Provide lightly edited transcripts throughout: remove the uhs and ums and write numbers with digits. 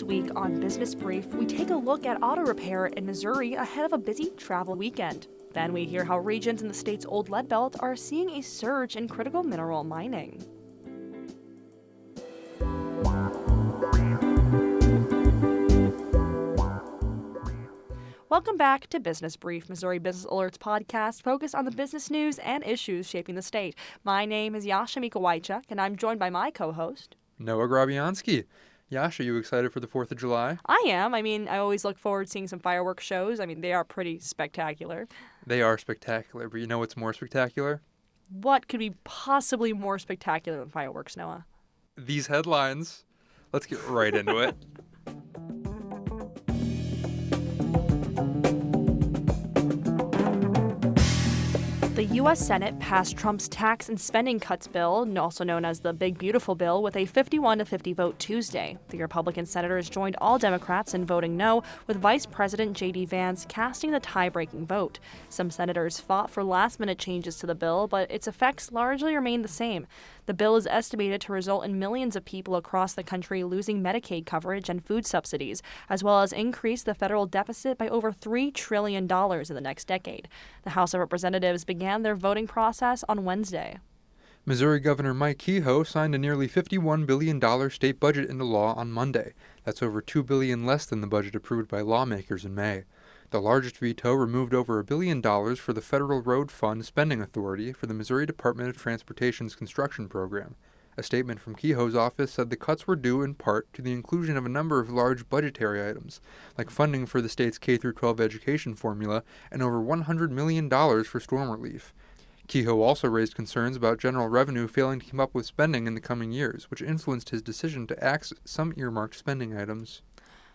This week on Business Brief, we take a look at auto repair in Missouri ahead of a busy travel weekend. Then we hear how regions in the state's old lead belt are seeing a surge in critical mineral mining. Welcome back to Business Brief, Missouri Business Alert's podcast focused on the business news and issues shaping the state. My name is Yasha Mikowajczuk, and I'm joined by my co-host, Noah Grabianski. Yasha, you excited for the 4th of July? I am. I always look forward to seeing some fireworks shows. They are pretty spectacular. They are spectacular, but you know what's more spectacular? What could be possibly more spectacular than fireworks, Noah? These headlines. Let's get right into it. The U.S. Senate passed Trump's tax and spending cuts bill, also known as the Big Beautiful Bill, with a 51-50 vote Tuesday. The Republican senators joined all Democrats in voting no, with Vice President J.D. Vance casting the tie-breaking vote. Some senators fought for last-minute changes to the bill, but its effects largely remained the same. The bill is estimated to result in millions of people across the country losing Medicaid coverage and food subsidies, as well as increase the federal deficit by over $3 trillion in the next decade. The House of Representatives began their voting process on Wednesday. Missouri Governor Mike Kehoe signed a nearly $51 billion state budget into law on Monday. That's over $2 billion less than the budget approved by lawmakers in May. The largest veto removed over $1 billion for the Federal Road Fund Spending Authority for the Missouri Department of Transportation's construction program. A statement from Kehoe's office said the cuts were due in part to the inclusion of a number of large budgetary items, like funding for the state's K-12 education formula and over $100 million for storm relief. Kehoe also raised concerns about general revenue failing to keep up with spending in the coming years, which influenced his decision to axe some earmarked spending items.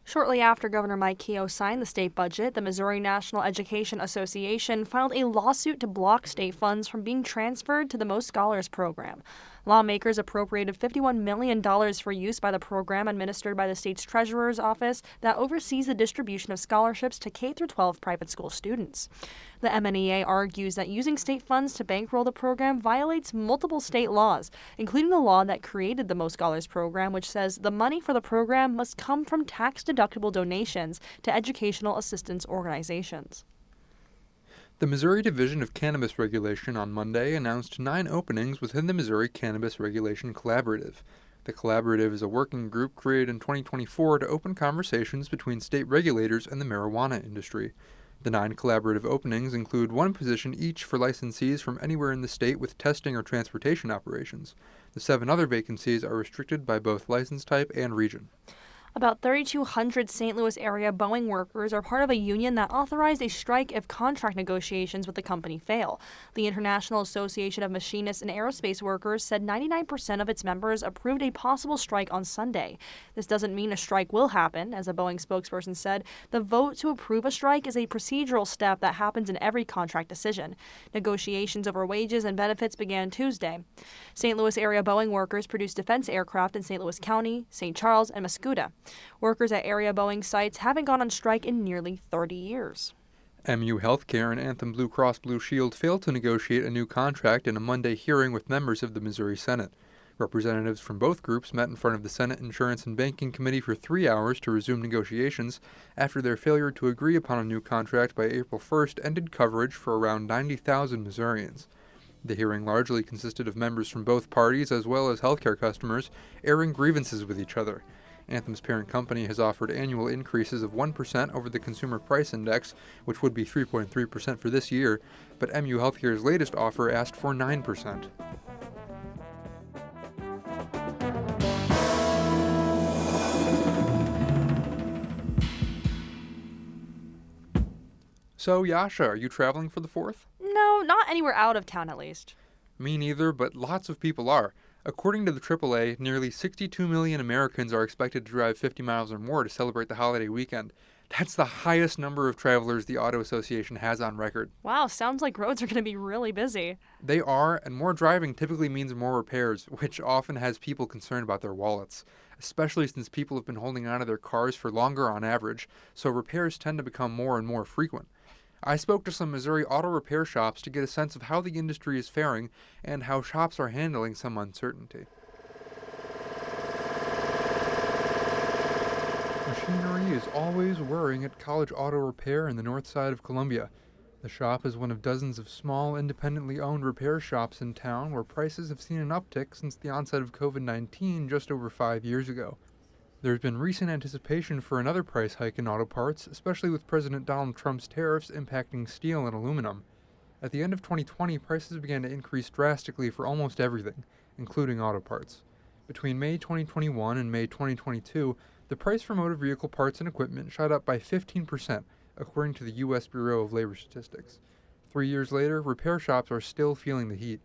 Shortly after Governor Mike Kehoe signed the state budget, the Missouri National Education Association filed a lawsuit to block state funds from being transferred to the Most Scholars program. Lawmakers appropriated $51 million for use by the program administered by the state's treasurer's office that oversees the distribution of scholarships to K-12 private school students. The MNEA argues that using state funds to bankroll the program violates multiple state laws, including the law that created the Most Scholars program, which says the money for the program must come from tax-deductible donations to educational assistance organizations. The Missouri Division of Cannabis Regulation on Monday announced 9 openings within the Missouri Cannabis Regulation Collaborative. The collaborative is a working group created in 2024 to open conversations between state regulators and the marijuana industry. The 9 collaborative openings include 1 position each for licensees from anywhere in the state with testing or transportation operations. The 7 other vacancies are restricted by both license type and region. About 3,200 St. Louis area Boeing workers are part of a union that authorized a strike if contract negotiations with the company fail. The International Association of Machinists and Aerospace Workers said 99% of its members approved a possible strike on Sunday. This doesn't mean a strike will happen. As a Boeing spokesperson said, the vote to approve a strike is a procedural step that happens in every contract decision. Negotiations over wages and benefits began Tuesday. St. Louis area Boeing workers produce defense aircraft in St. Louis County, St. Charles, and Mascoutah. Workers at area Boeing sites haven't gone on strike in nearly 30 years. MU Health Care and Anthem Blue Cross Blue Shield failed to negotiate a new contract in a Monday hearing with members of the Missouri Senate. Representatives from both groups met in front of the Senate Insurance and Banking Committee for 3 hours to resume negotiations after their failure to agree upon a new contract by April 1st ended coverage for around 90,000 Missourians. The hearing largely consisted of members from both parties as well as healthcare customers airing grievances with each other. Anthem's parent company has offered annual increases of 1% over the Consumer Price Index, which would be 3.3% for this year, but MU Healthcare's latest offer asked for 9%. So, Yasha, are you traveling for the 4th? No, not anywhere out of town at least. Me neither, but lots of people are. According to the AAA, nearly 62 million Americans are expected to drive 50 miles or more to celebrate the holiday weekend. That's the highest number of travelers the Auto Association has on record. Wow, sounds like roads are going to be really busy. They are, and more driving typically means more repairs, which often has people concerned about their wallets, especially since people have been holding onto their cars for longer on average, so repairs tend to become more and more frequent. I spoke to some Missouri auto repair shops to get a sense of how the industry is faring and how shops are handling some uncertainty. machinery is always whirring at College Auto Repair in the north side of Columbia. The shop is one of dozens of small, independently owned repair shops in town where prices have seen an uptick since the onset of COVID-19 just over 5 years ago. There's been recent anticipation for another price hike in auto parts, especially with President Donald Trump's tariffs impacting steel and aluminum. At the end of 2020, prices began to increase drastically for almost everything, including auto parts. Between May 2021 and May 2022, the price for motor vehicle parts and equipment shot up by 15%, according to the U.S. Bureau of Labor Statistics. 3 years later, repair shops are still feeling the heat.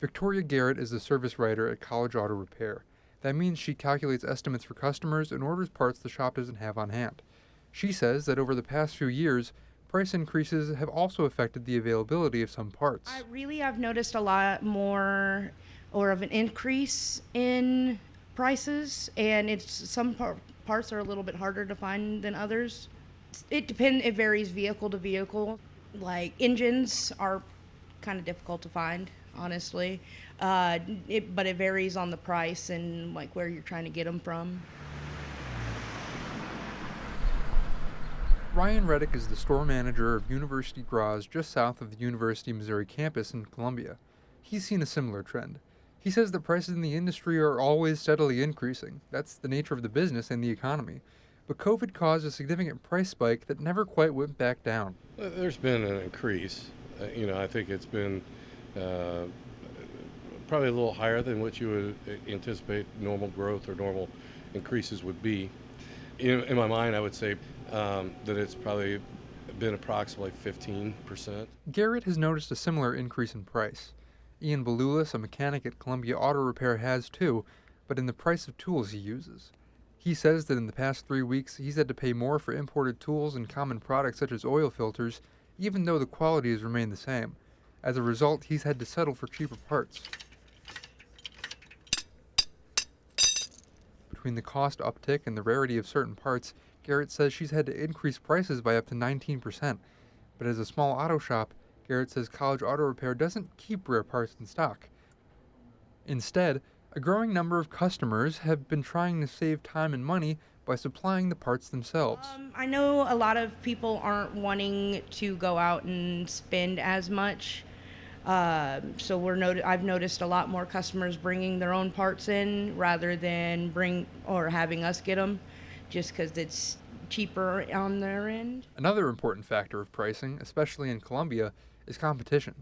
Victoria Garrett is the service writer at College Auto Repair. That means she calculates estimates for customers and orders parts the shop doesn't have on hand. She says that over the past few years, price increases have also affected the availability of some parts. I've noticed a lot more or of an increase in prices, and it's some parts are a little bit harder to find than others. It varies vehicle to vehicle. Like engines are kind of difficult to find, honestly. But it varies on the price and like where you're trying to get them from. Ryan Reddick is the store manager of University Garage just south of the University of Missouri campus in Columbia. He's seen a similar trend. He says the prices in the industry are always steadily increasing. That's the nature of the business and the economy. But COVID caused a significant price spike that never quite went back down. There's been an increase. I think it's been probably a little higher than what you would anticipate normal growth or normal increases would be. In my mind, I would say that it's probably been approximately 15%. Garrett has noticed a similar increase in price. Ian Belulis, a mechanic at Columbia Auto Repair, has too, but in the price of tools he uses. He says that in the past 3 weeks, he's had to pay more for imported tools and common products such as oil filters, even though the quality has remained the same. As a result, he's had to settle for cheaper parts. Between the cost uptick and the rarity of certain parts, Garrett says she's had to increase prices by up to 19%. But as a small auto shop, Garrett says College Auto Repair doesn't keep rare parts in stock. Instead, a growing number of customers have been trying to save time and money by supplying the parts themselves. I know a lot of people aren't wanting to go out and spend as much. So I've noticed a lot more customers bringing their own parts in rather than having us get them, just because it's cheaper on their end. Another important factor of pricing, especially in Columbia, is competition.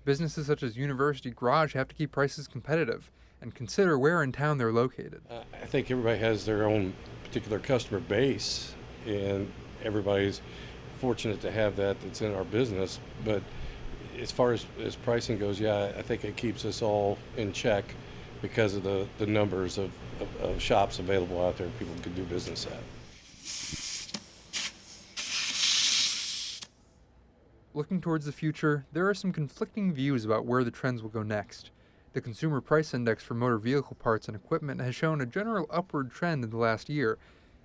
Businesses such as University Garage have to keep prices competitive and consider where in town they're located. I think everybody has their own particular customer base, and everybody's fortunate to have that's in our business. But as far as pricing goes, yeah, I think it keeps us all in check because of the numbers of shops available out there people can do business at. Looking towards the future, there are some conflicting views about where the trends will go next. The Consumer Price Index for motor vehicle parts and equipment has shown a general upward trend in the last year.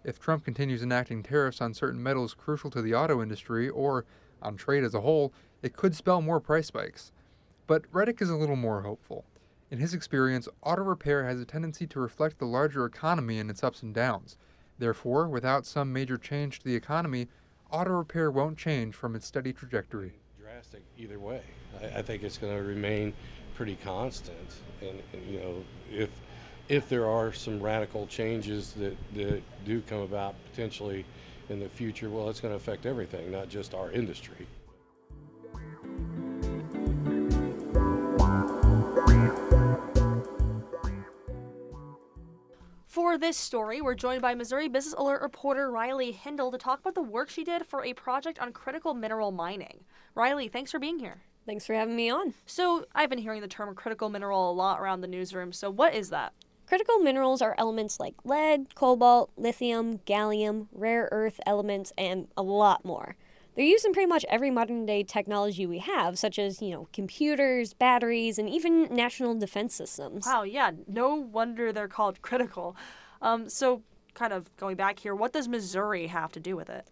If Trump continues enacting tariffs on certain metals crucial to the auto industry, or on trade as a whole, it could spell more price spikes. But Reddick is a little more hopeful. In his experience, auto repair has a tendency to reflect the larger economy and its ups and downs. Therefore, without some major change to the economy, auto repair won't change from its steady trajectory. Drastic either way. I think it's going to remain pretty constant. And if there are some radical changes that do come about potentially in the future, well, it's going to affect everything, not just our industry. For this story, we're joined by Missouri Business Alert reporter Riley Hindle to talk about the work she did for a project on critical mineral mining. Riley, thanks for being here. Thanks for having me on. So, I've been hearing the term critical mineral a lot around the newsroom, so what is that? Critical minerals are elements like lead, cobalt, lithium, gallium, rare earth elements, and a lot more. They're used in pretty much every modern-day technology we have, such as, computers, batteries, and even national defense systems. Wow, yeah, no wonder they're called critical. So, kind of going back here, what does Missouri have to do with it?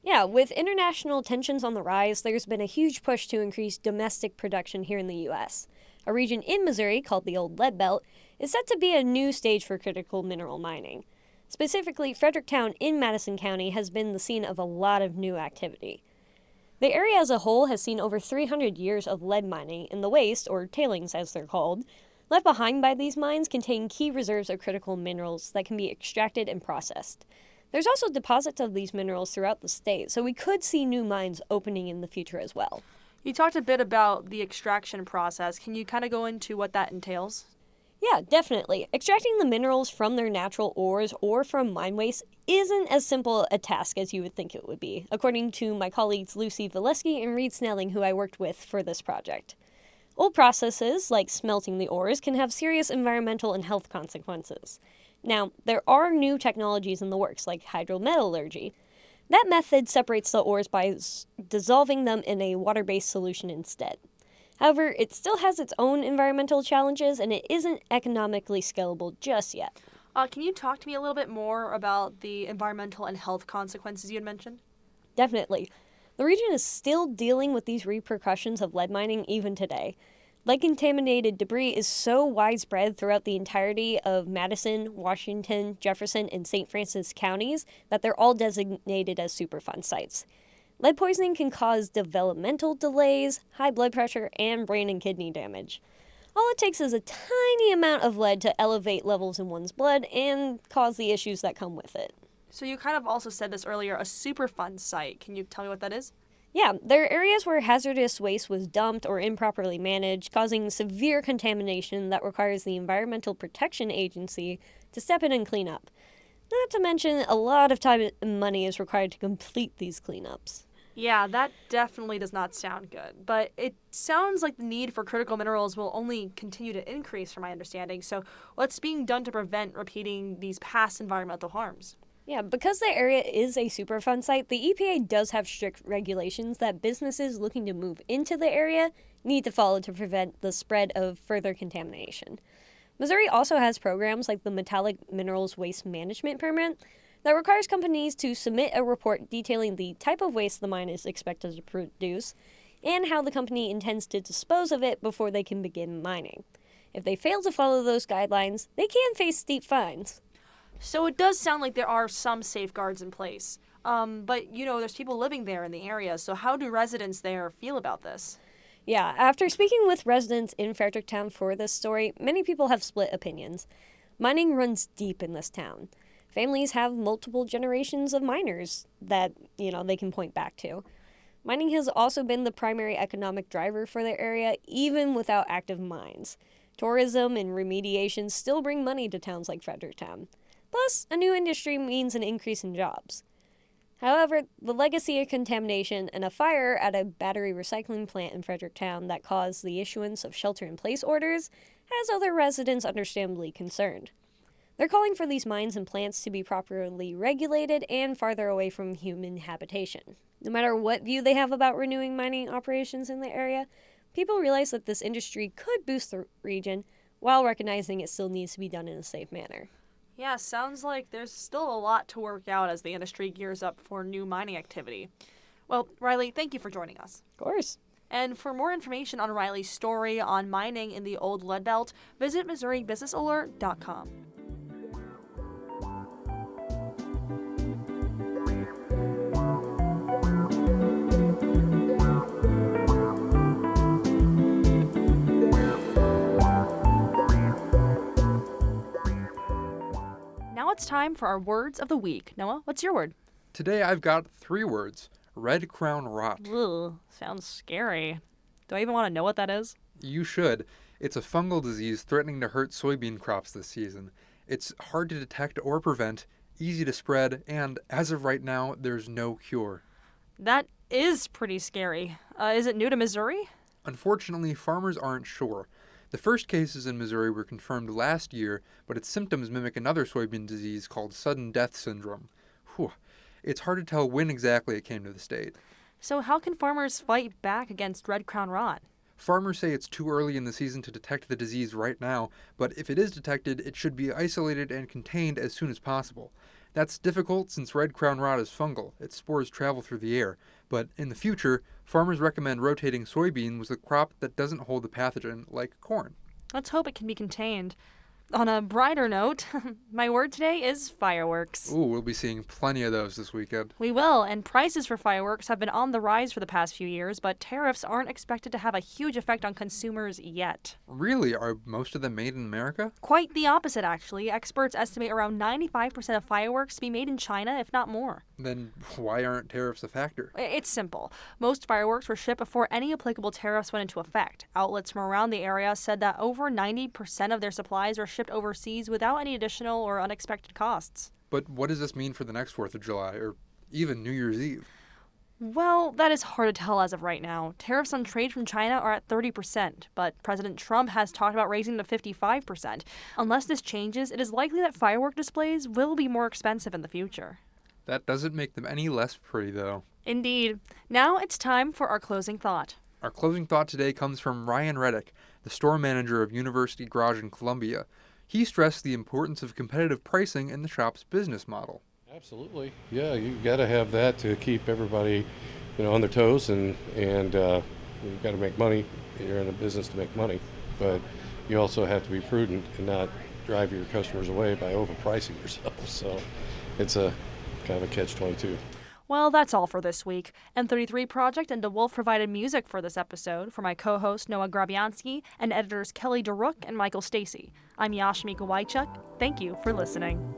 Yeah, with international tensions on the rise, there's been a huge push to increase domestic production here in the U.S. A region in Missouri, called the Old Lead Belt, is set to be a new stage for critical mineral mining. Specifically, Fredericktown in Madison County has been the scene of a lot of new activity. The area as a whole has seen over 300 years of lead mining, and the waste, or tailings as they're called, left behind by these mines contain key reserves of critical minerals that can be extracted and processed. There's also deposits of these minerals throughout the state, so we could see new mines opening in the future as well. You talked a bit about the extraction process. Can you kind of go into what that entails? Yeah, definitely. Extracting the minerals from their natural ores or from mine waste isn't as simple a task as you would think it would be, according to my colleagues Lucy Valesky and Reed Snelling, who I worked with for this project. Old processes, like smelting the ores, can have serious environmental and health consequences. Now, there are new technologies in the works, like hydrometallurgy. That method separates the ores by dissolving them in a water-based solution instead. However, it still has its own environmental challenges, and it isn't economically scalable just yet. Can you talk to me a little bit more about the environmental and health consequences you had mentioned? Definitely. The region is still dealing with these repercussions of lead mining even today. Lead-contaminated debris is so widespread throughout the entirety of Madison, Washington, Jefferson, and St. Francis counties that they're all designated as Superfund sites. Lead poisoning can cause developmental delays, high blood pressure, and brain and kidney damage. All it takes is a tiny amount of lead to elevate levels in one's blood and cause the issues that come with it. So you kind of also said this earlier, a Superfund site. Can you tell me what that is? Yeah, there are areas where hazardous waste was dumped or improperly managed, causing severe contamination that requires the Environmental Protection Agency to step in and clean up. Not to mention, a lot of time and money is required to complete these cleanups. Yeah, that definitely does not sound good. But it sounds like the need for critical minerals will only continue to increase, from my understanding. So what's being done to prevent repeating these past environmental harms? Yeah, because the area is a Superfund site, the EPA does have strict regulations that businesses looking to move into the area need to follow to prevent the spread of further contamination. Missouri also has programs like the Metallic Minerals Waste Management Permit that requires companies to submit a report detailing the type of waste the mine is expected to produce and how the company intends to dispose of it before they can begin mining. If they fail to follow those guidelines, they can face steep fines. So it does sound like there are some safeguards in place. But, there's people living there in the area, so how do residents there feel about this? Yeah, after speaking with residents in Fredericktown for this story, many people have split opinions. Mining runs deep in this town. Families have multiple generations of miners that, they can point back to. Mining has also been the primary economic driver for the area, even without active mines. Tourism and remediation still bring money to towns like Fredericktown. Plus, a new industry means an increase in jobs. However, the legacy of contamination and a fire at a battery recycling plant in Fredericktown that caused the issuance of shelter-in-place orders has other residents understandably concerned. They're calling for these mines and plants to be properly regulated and farther away from human habitation. No matter what view they have about renewing mining operations in the area, people realize that this industry could boost the region while recognizing it still needs to be done in a safe manner. Yeah, sounds like there's still a lot to work out as the industry gears up for new mining activity. Well, Riley, thank you for joining us. Of course. And for more information on Riley's story on mining in the old lead belt, visit MissouriBusinessAlert.com. Now it's time for our words of the week. Noah, what's your word? Today I've got 3 words. Red crown rot. Ugh, sounds scary. Do I even want to know what that is? You should. It's a fungal disease threatening to hurt soybean crops this season. It's hard to detect or prevent, easy to spread, and as of right now, there's no cure. That is pretty scary. Is it new to Missouri? Unfortunately, farmers aren't sure. The first cases in Missouri were confirmed last year, but its symptoms mimic another soybean disease called sudden death syndrome. Whew. It's hard to tell when exactly it came to the state. So how can farmers fight back against red crown rot? Farmers say it's too early in the season to detect the disease right now, but if it is detected, it should be isolated and contained as soon as possible. That's difficult since red crown rot is fungal. Its spores travel through the air. But in the future, farmers recommend rotating soybeans with a crop that doesn't hold the pathogen, like corn. Let's hope it can be contained. On a brighter note, my word today is fireworks. Ooh, we'll be seeing plenty of those this weekend. We will, and prices for fireworks have been on the rise for the past few years, but tariffs aren't expected to have a huge effect on consumers yet. Really? Are most of them made in America? Quite the opposite, actually. Experts estimate around 95% of fireworks to be made in China, if not more. Then why aren't tariffs a factor? It's simple. Most fireworks were shipped before any applicable tariffs went into effect. Outlets from around the area said that over 90% of their supplies were shipped overseas without any additional or unexpected costs. But what does this mean for the next 4th of July, or even New Year's Eve? Well, that is hard to tell as of right now. Tariffs on trade from China are at 30%, but President Trump has talked about raising them to 55%. Unless this changes, it is likely that firework displays will be more expensive in the future. That doesn't make them any less pretty, though. Indeed. Now it's time for our closing thought. Our closing thought today comes from Ryan Reddick, the store manager of University Garage in Columbia. He stressed the importance of competitive pricing in the shop's business model. Absolutely. Yeah, you got to have that to keep everybody, on their toes, and you've got to make money. You're in a business to make money, but you also have to be prudent and not drive your customers away by overpricing yourself. So it's a kind of a catch-22. Well, that's all for this week. N33 Project and DeWolf provided music for this episode for my co-host Noah Grabianski and editors Kelly DeRook and Michael Stacy. I'm Yashmika Wychuk. Thank you for listening.